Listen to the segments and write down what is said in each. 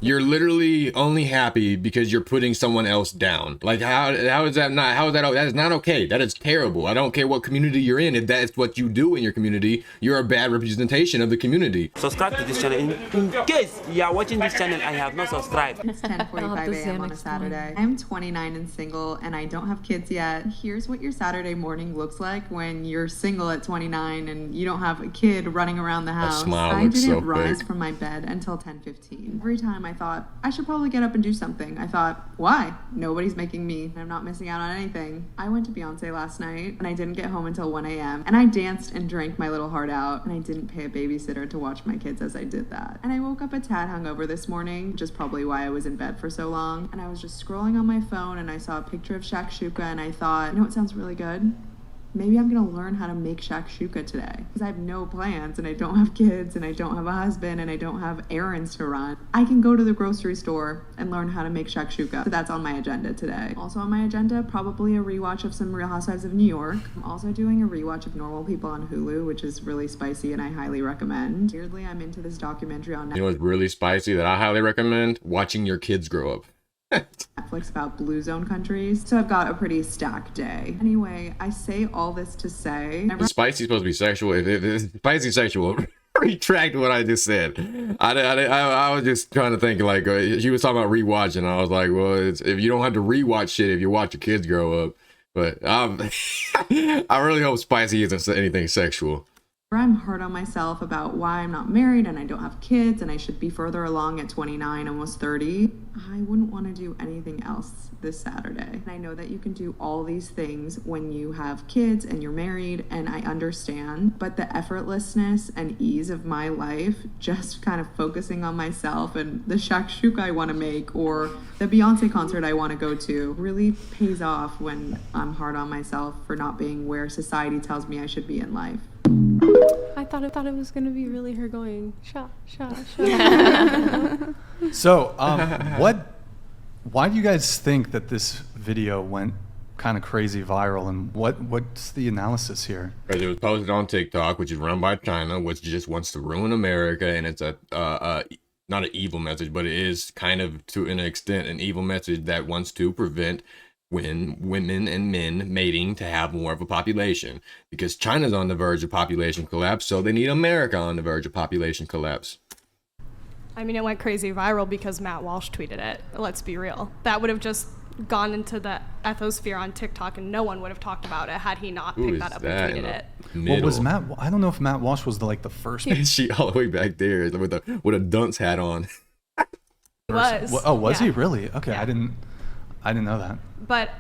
You're literally only happy because you're putting someone else down. Like how is that not, that is not okay. That is terrible. I don't care what community you're in. If that's what you do in your community, you're a bad representation of the community. Subscribe to this channel in case you are watching this channel and you have not subscribed. It's 10:45 a.m. on a Saturday. I'm 29 and single and I don't have kids yet. Here's what your Saturday morning looks like when you're single at 29 and you don't have a kid running around the house. I didn't so rise fake. from my bed until 10:15. Every time I thought, I should probably get up and do something. I thought, why? Nobody's making me. I'm not missing out on anything. I went to Beyonce last night and I didn't get home until 1 a.m. and I danced and drank my little heart out and I didn't pay a babysitter to watch my kids as I did that. And I woke up a tad hungover this morning, which is probably why I was in bed for so long. And I was just scrolling on my phone and I saw a picture of shakshuka and I thought, you know what sounds really good? Maybe I'm gonna learn how to make shakshuka today because I have no plans and I don't have kids and I don't have a husband and I don't have errands to run. I can go to the grocery store and learn how to make shakshuka. So that's on my agenda today. Also on my agenda, probably a rewatch of some Real Housewives of New York. I'm also doing a rewatch of Normal People on Hulu, which is really spicy and I highly recommend. Weirdly, I'm into this documentary on Netflix. You know what's really spicy that I highly recommend? Watching your kids grow up. Netflix about blue zone countries. So I've got a pretty stacked day. Anyway, I say all this to say... Spicy supposed to be sexual. If it's spicy sexual, retract what I just said. I was just trying to think like, she was talking about rewatching. I was like, well, if you don't have to rewatch shit if you watch your kids grow up. But I really hope spicy isn't anything sexual. I'm hard on myself about why I'm not married and I don't have kids and I should be further along at 29, almost 30. I wouldn't want to do anything else this Saturday. And I know that you can do all these things when you have kids and you're married, and I understand, but the effortlessness and ease of my life, just kind of focusing on myself and the shakshuka I want to make or the Beyonce concert I want to go to really pays off when I'm hard on myself for not being where society tells me I should be in life. I thought it was gonna be really her going shot. So, why do you guys think that this video went kind of crazy viral, and what's the analysis here? Because it was posted on TikTok, which is run by China, which just wants to ruin America, and it's a not an evil message, but it is kind of to an extent an evil message that wants to prevent women and men mating to have more of a population, because China's on the verge of population collapse, so they need America on the verge of population collapse. I mean, it went crazy viral because Matt Walsh tweeted it. Let's be real. That would have just gone into the ethosphere on TikTok and no one would have talked about it had he not picked that up and tweeted it. What was Matt? I don't know if Matt Walsh was the first. She all the way back there with a dunce hat on. Was he really? Okay, yeah. I didn't know that. But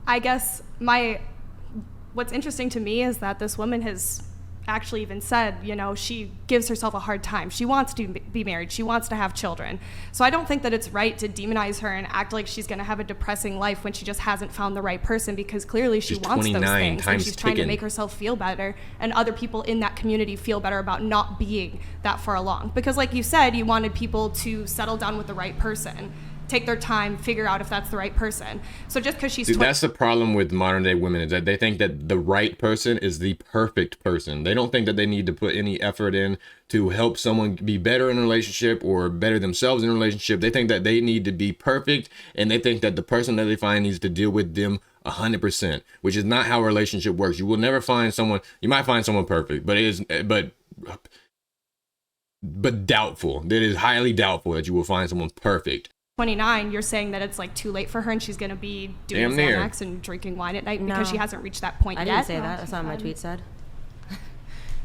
I guess what's interesting to me is that this woman has actually even said, she gives herself a hard time. She wants to be married. She wants to have children. So I don't think that it's right to demonize her and act like she's going to have a depressing life when she just hasn't found the right person, because clearly she wants those things and she's trying to make herself feel better and other people in that community feel better about not being that far along. Because like you said, you wanted people to settle down with the right person, take their time, figure out if that's the right person. So just because she's that's the problem with modern day women, is that they think that the right person is the perfect person. They don't think that they need to put any effort in to help someone be better in a relationship or better themselves in a relationship. They think that they need to be perfect, and they think that the person that they find needs to deal with them 100%, which is not how a relationship works. You will never find someone. You might find someone perfect, but doubtful. It is highly doubtful that you will find someone perfect. 29, you're saying that it's too late for her and she's going to be doing Xanax and drinking wine at night because she hasn't reached that point yet. I didn't say that. That's not what my tweet said.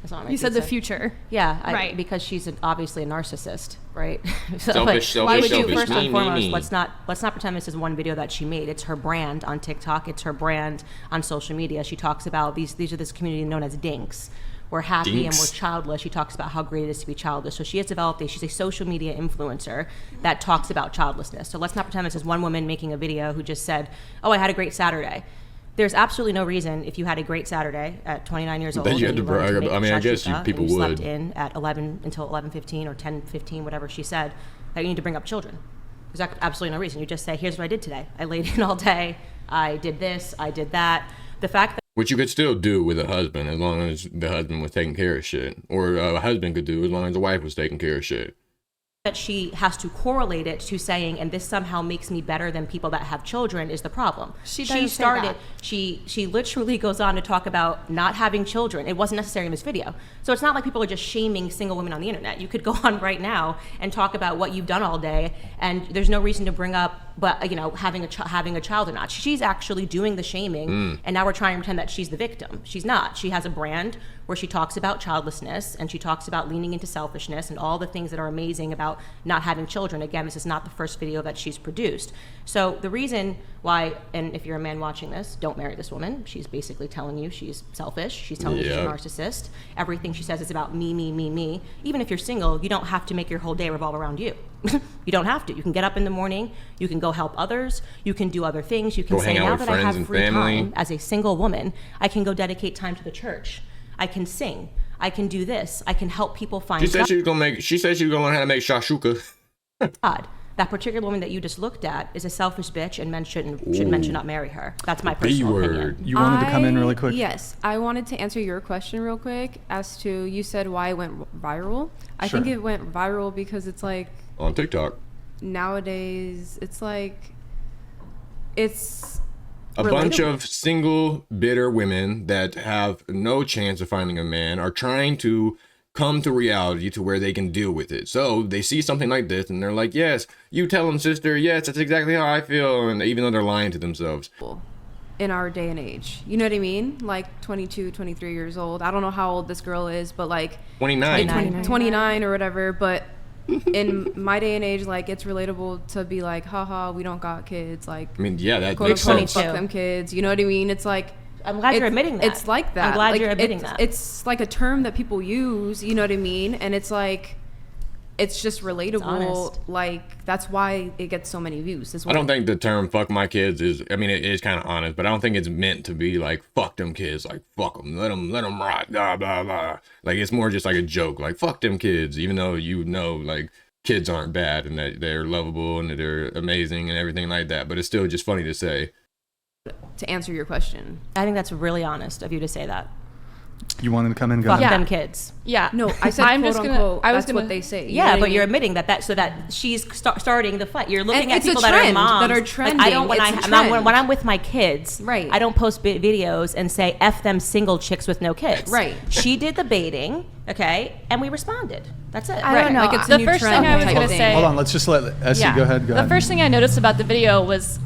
That's not what my you tweet said the future. Yeah, right. Because she's obviously a narcissist, right? So selfish. First and foremost, let's not pretend this is one video that she made. It's her brand on TikTok. It's her brand on social media. She talks about these are this community known as dinks. We're happy and we're childless. She talks about how great it is to be childless. So she has developed she's a social media influencer that talks about childlessness. So let's not pretend this is one woman making a video who just said, oh, I had a great Saturday. There's absolutely no reason, if you had a great Saturday at 29 years old, that you had to brag. I mean, I guess people would. Slept in at 11 until 11:15 or 10:15, whatever she said, that you need to bring up children. There's absolutely no reason. You just say, here's what I did today. I laid in all day. I did this. I did that. The fact that which you could still do with a husband as long as the husband was taking care of shit. Or a husband could do as long as the wife was taking care of shit. that she has to correlate it to saying, and this somehow makes me better than people that have children, is the problem. She started that. She literally goes on to talk about not having children. It wasn't necessary in this video. So it's not like people are just shaming single women on the internet. You could go on right now and talk about what you've done all day, and there's no reason to bring up, but you know, having a child or not. She's actually doing the shaming, and now we're trying to pretend that she's the victim. She's not. She has a brand where she talks about childlessness, and she talks about leaning into selfishness and all the things that are amazing about not having children. Again, this is not the first video that she's produced. So the reason why, and if you're a man watching this, don't marry this woman. She's basically telling you she's selfish. She's telling you she's a narcissist. Everything she says is about me, me, me, me. Even if you're single, you don't have to make your whole day revolve around you. You don't have to. You can get up in the morning, you can go help others, you can do other things. You can say, now that I have free time as a single woman, I can go dedicate time to the church. I can sing. I can do this. I can help people find She said she was gonna learn how to make shashuka. God. That particular woman that you just looked at is a selfish bitch, and men should not marry her. That's my personal opinion. You wanted to come in really quick? Yes, I wanted to answer your question real quick as to, you said why it went viral. I Sure. think it went viral because it's like, On TikTok. nowadays, it's like, it's A bunch of single, bitter women that have no chance of finding a man are trying to come to reality to where they can deal with it. So they see something like this and they're like, yes, you tell them, sister, yes, that's exactly how I feel. And even though they're lying to themselves. in our day and age. You know what I mean? Like 22, 23 years old. I don't know how old this girl is, but like 29 or whatever. But in my day and age, like, it's relatable to be like, haha, we don't got kids. Like, I mean, yeah, that quote makes unquote, sense. fuck them kids. You know what I mean? It's like, I'm glad you're admitting that. It's like that. I'm glad like, you're admitting that. It's like a term that people use, you know what I mean? And it's like, it's just relatable. It's like, that's why it gets so many views. I don't think the term fuck my kids is, I mean, it is kind of honest, but I don't think it's meant to be like, fuck them kids, like, fuck them, let them rot, blah, blah, blah. Like, it's more just like a joke, like, fuck them kids, even though you know, like, kids aren't bad and that they're lovable and that they're amazing and everything like that, but it's still just funny to say. To answer your question, I think that's really honest of you to say that. You wanted to come in, go Fuck ahead. them kids. Yeah. no, I said I'm quote just gonna- unquote. I was That's gonna- what they say. Yeah, know what but I you're mean? admitting that so that she's starting the fight. You're looking And at it's a people that are trend, moms that are Like, trending. I don't when It's a I'm not, trend. when I'm with my kids. Right. I don't post videos and say F them single chicks with no kids. Right. She did the baiting, okay, and we responded. That's it. I don't know. Like, it's a The new first trend thing I was type going to thing. say. Hold on, let's just let Essie go ahead. Go the ahead. first thing I noticed about the video was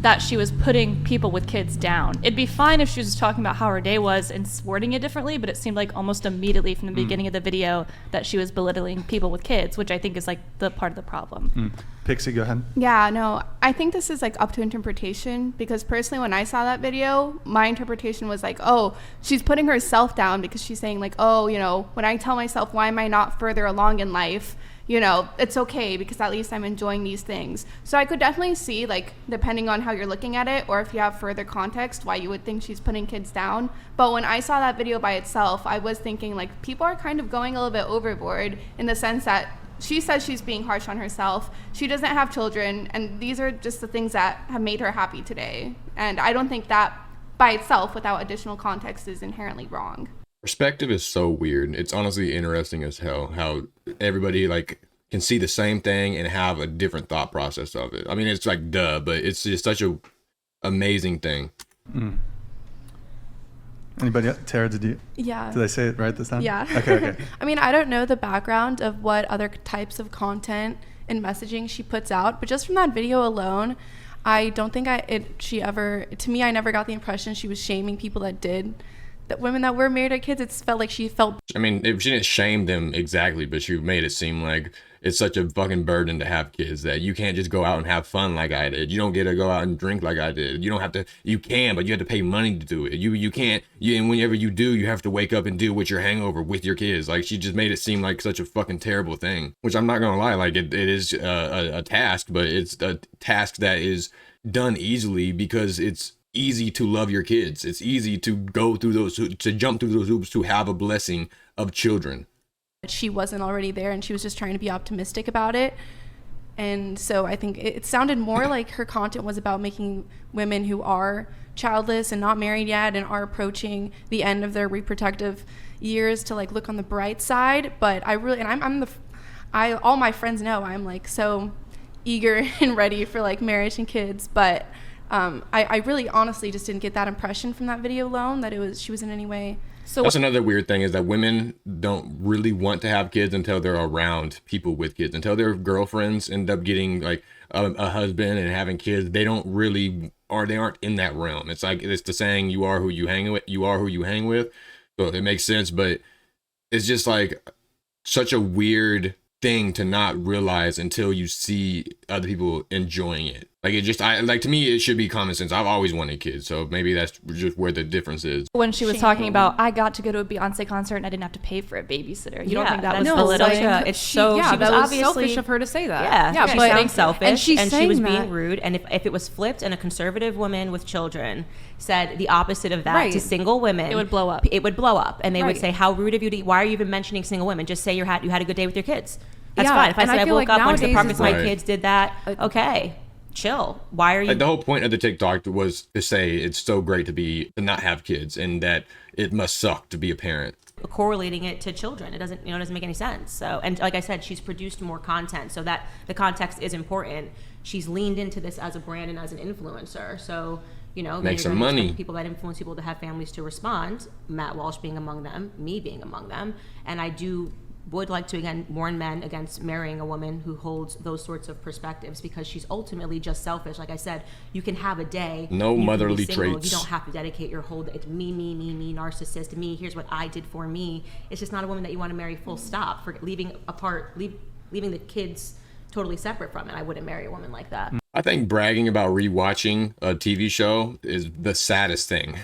that she was putting people with kids down. It'd be fine if she was just talking about how her day was and wording it differently, but it seemed like almost immediately from the beginning of the video that she was belittling people with kids, which I think is like the part of the problem. Pixie, go ahead. Yeah, no, I think this is like up to interpretation, because personally when I saw that video, my interpretation was like, oh, she's putting herself down because she's saying like, oh, you know, when I tell myself why am I not further along in life, you know, it's okay because at least I'm enjoying these things. So I could definitely see, like, depending on how you're looking at it or if you have further context, why you would think she's putting kids down. But when I saw that video by itself, I was thinking like people are kind of going a little bit overboard in the sense that she says she's being harsh on herself. She doesn't have children, and these are just the things that have made her happy today. And I don't think that by itself, without additional context, is inherently wrong. Perspective is so weird. It's honestly interesting as hell how everybody like can see the same thing and have a different thought process of it. I mean, it's like duh, but it's just such a amazing thing. Anybody else? Tara, did Yeah. I say it right this time? Yeah. Okay. I mean, I don't know the background of what other types of content and messaging she puts out, but just from that video alone, I don't think to me, I never got the impression she was shaming people that women that were married to kids. It felt like she felt. I mean, if she didn't shame them exactly, but she made it seem like it's such a fucking burden to have kids that you can't just go out and have fun like I did. You don't get to go out and drink like I did. You don't have to. You can, but you have to pay money to do it. You can't. And whenever you do, you have to wake up and deal with your hangover with your kids. Like, she just made it seem like such a fucking terrible thing. Which I'm not gonna lie, like it is a task, but it's a task that is done easily because it's easy to love your kids. It's easy to go through to jump through those hoops to have a blessing of children. She wasn't already there, and she was just trying to be optimistic about it. And so I think it sounded more like her content was about making women who are childless and not married yet and are approaching the end of their reproductive years to like look on the bright side. But I really, and all my friends know I'm like so eager and ready for like marriage and kids, but I really honestly just didn't get that impression from that video alone that she was in any way. So that's another weird thing, is that women don't really want to have kids until they're around people with kids. Until their girlfriends end up getting like a husband and having kids, they don't really, or they aren't in that realm. It's like, it's the saying, you are who you hang with. You are who you hang with. So it makes sense, but it's just like such a weird thing to not realize until you see other people enjoying it. Like, it just, to me, it should be common sense. I've always wanted kids, so maybe that's just where the difference is. When she was talking about, I got to go to a Beyonce concert and I didn't have to pay for a babysitter. You don't think that was belittling? She was obviously selfish of her to say that. Yeah, she's being selfish, and she was that. being rude. And if it was flipped and a conservative woman with children said the opposite of that to single women, it would blow up. It would blow up, and they would say, "How rude of you to! Why are you even mentioning single women? Just say you had a good day with your kids. That's fine. If I said I woke up, went to the park with my kids, did that, okay." Chill. Why are you? Like, the whole point of the TikTok was to say it's so great to not have kids, and that it must suck to be a parent. Correlating it to children, it doesn't make any sense. So, and like I said, she's produced more content, so that the context is important. She's leaned into this as a brand and as an influencer. So, make some money. People that influence people to have families to respond. Matt Walsh being among them, me being among them, and I would like to again warn men against marrying a woman who holds those sorts of perspectives, because she's ultimately just selfish. Like I said, you can have a day, no motherly traits. You don't have to dedicate your whole day. It's me, narcissist, me, here's what I did for me. It's just not a woman that you want to marry, full stop. For leaving the kids totally separate from it. I wouldn't marry a woman like that. I think bragging about rewatching a TV show is the saddest thing.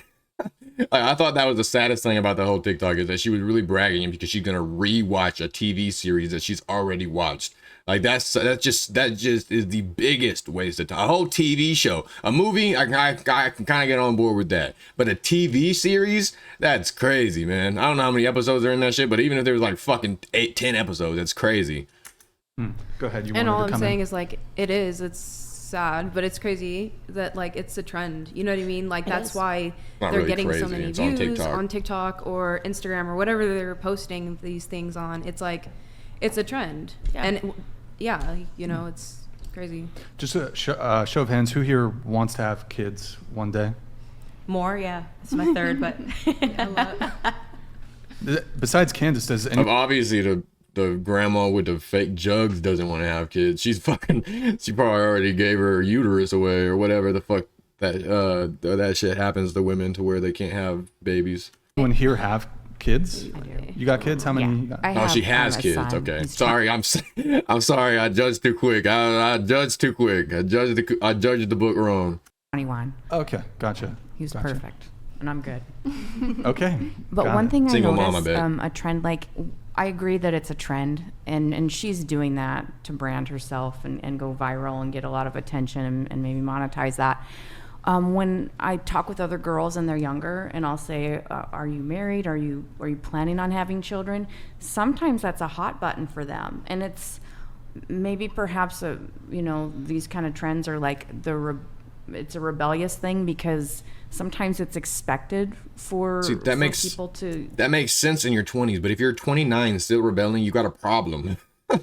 I thought that was the saddest thing about the whole TikTok, is that she was really bragging because she's gonna rewatch a TV series that she's already watched. Like, that just is the biggest waste of time. A whole TV show, a movie, I can kind of get on board with that, but a TV series, that's crazy, man. I don't know how many episodes are in that shit, but even if there was like fucking 8-10 episodes, that's crazy. Go ahead. And all I'm saying is, like, it's sad, but it's crazy that, like, it's a trend. You know what I mean? Like, that's why they're really getting so many views on TikTok or Instagram or whatever they're posting these things on. It's like, it's a trend. And it's crazy. Just a show of hands, who here wants to have kids one day? More, yeah. It's my third, but besides Candace, does anyone? Obviously, the grandma with the fake jugs doesn't want to have kids. She probably already gave her uterus away, or whatever the fuck that shit happens to women, to where they can't have babies. Anyone here have kids? You got kids? How many? Yeah. She has kids. Son. Okay. Sorry, I'm sorry. I judged too quick. I judged too quick. I judged the book wrong. 21. Okay, gotcha. He's perfect, and I'm good. Okay. But one thing I noticed, a trend, like, I agree that it's a trend, and she's doing that to brand herself and go viral and get a lot of attention and maybe monetize that. When I talk with other girls and they're younger, and I'll say, are you married? Are you planning on having children? Sometimes that's a hot button for them. And it's maybe perhaps, these kind of trends are like it's a rebellious thing, because sometimes it's expected for people to. That makes sense in your 20s, but if you're 29 and still rebelling, you got a problem.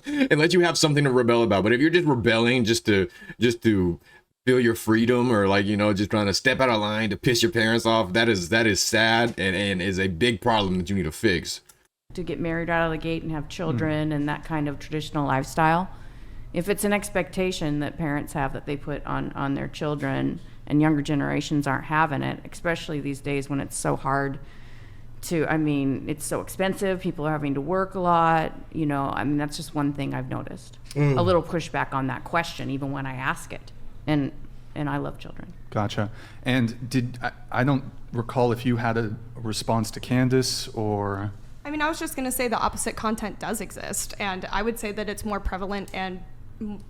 Unless you have something to rebel about. But if you're just rebelling just to feel your freedom, or just trying to step out of line to piss your parents off, that is sad and is a big problem that you need to fix. To get married out of the gate and have children and that kind of traditional lifestyle. If it's an expectation that parents have that they put on their children, and younger generations aren't having it, especially these days when it's so hard it's so expensive. People are having to work a lot. That's just one thing I've noticed. A little pushback on that question, even when I ask it. And I love children. Gotcha. And I don't recall if you had a response to Candace, or... I mean, I was just going to say the opposite content does exist, and I would say that it's more prevalent, and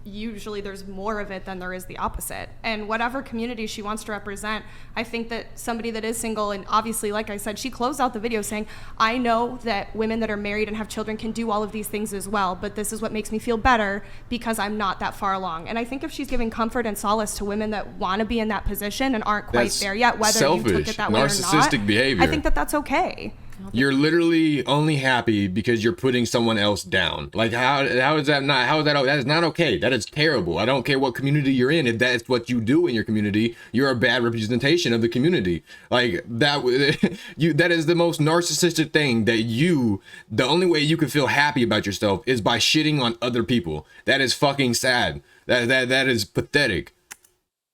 usually there's more of it than there is the opposite. And whatever community she wants to represent, I think that somebody that is single, and obviously, like I said, she closed out the video saying, I know that women that are married and have children can do all of these things as well, but this is what makes me feel better because I'm not that far along. And I think if she's giving comfort and solace to women that want to be in that position and aren't quite there yet, whether you took it that way or not, narcissistic behavior. I think that that's okay. You're literally only happy because you're putting someone else down. Like how is that not? How is that? That is not okay. That is terrible. I don't care what community you're in. If that's what you do in your community, you're a bad representation of the community. Like that that is the most narcissistic thing that the only way you can feel happy about yourself is by shitting on other people. That is fucking sad. That is pathetic.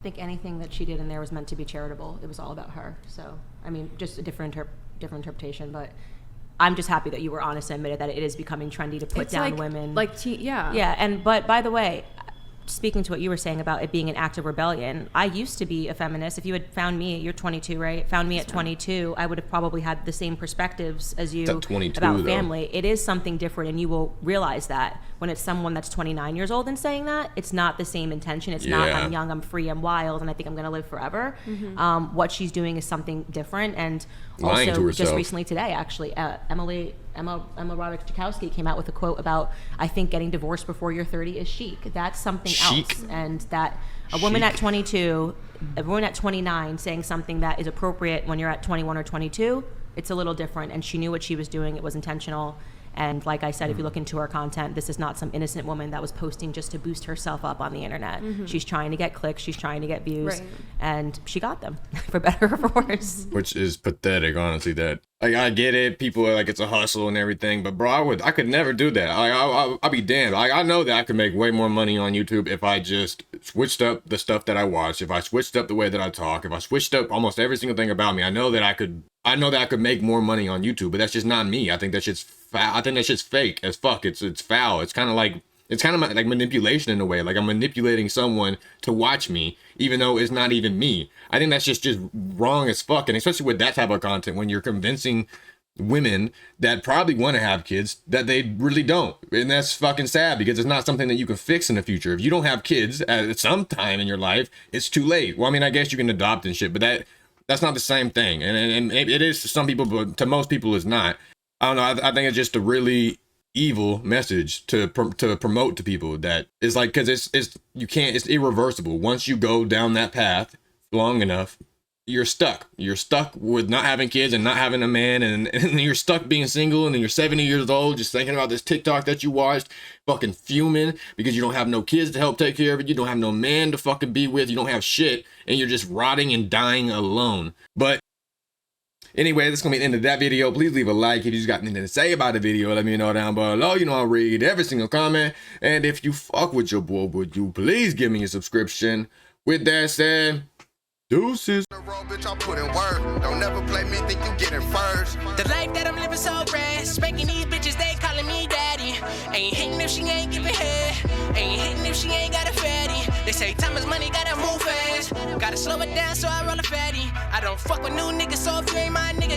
I think anything that she did in there was meant to be charitable. It was all about her. So, I mean, just a different interpretation, but I'm just happy that you were honest and admitted that it is becoming trendy to put down women. Yeah, but by the way, speaking to what you were saying about it being an act of rebellion, I used to be a feminist. If you had found me, you're 22, right? Found me at 22, I would have probably had the same perspectives as you about family. It is something different, and you will realize that when it's someone that's 29 years old and saying that, it's not the same intention. It's not, I'm young, I'm free, I'm wild, and I think I'm going to live forever. What she's doing is something different, and lying also to herself. Just recently today, actually, Emma Roddick-Jakowski came out with a quote about, I think getting divorced before you're 30 is chic. That's something else. And that a woman at 22, a woman at 29 saying something that is appropriate when you're at 21 or 22, it's a little different. And she knew what she was doing. It was intentional. And like I said, if you look into her content, this is not some innocent woman that was posting just to boost herself up on the internet. She's trying to get clicks, she's trying to get views, and she got them, for better or for worse. Which is pathetic, honestly. That, like, I get it, people are like, it's a hustle and everything, but bro, I could never do that. I'll be damned. I know that I could make way more money on YouTube if I just switched up the stuff that I watch, if I switched up the way that I talk, if I switched up almost every single thing about me. I know that I could make more money on YouTube, but that's just not me. I think that shit's fake as fuck. It's foul. It's kind of like manipulation in a way. Like I'm manipulating someone to watch me, even though it's not even me. I think that's just wrong as fuck. And especially with that type of content, when you're convincing women that probably want to have kids that they really don't. And that's fucking sad, because it's not something that you can fix in the future. If you don't have kids at some time in your life, it's too late. Well, I mean, I guess you can adopt and shit, but that's not the same thing. And it is to some people, but to most people it's not. I don't know. I think it's just a really evil message to promote to people, that is like, because it's irreversible. Once you go down that path long enough, you're stuck with not having kids and not having a man, and you're stuck being single, and then you're 70 years old just thinking about this TikTok that you watched, fucking fuming because you don't have no kids to help take care of it, you don't have no man to fucking be with, you don't have shit, and you're just rotting and dying alone. But anyway, this is going to be the end of that video. Please leave a like if you just got anything to say about the video. Let me know down below. You know I'll read every single comment. And if you fuck with your boy, would you please give me a subscription? With that said, deuces. Bitch, I'm putting work. Don't never play me, think you getting first. The life that I'm living so rad. Spanking these bitches, they calling me daddy. Ain't hitting if she ain't giving head. Ain't hitting if she ain't got a fatty. They say time is money, gotta move fast. Gotta slow it down, so I roll a fatty. I don't fuck with new niggas, so if you ain't my nigga,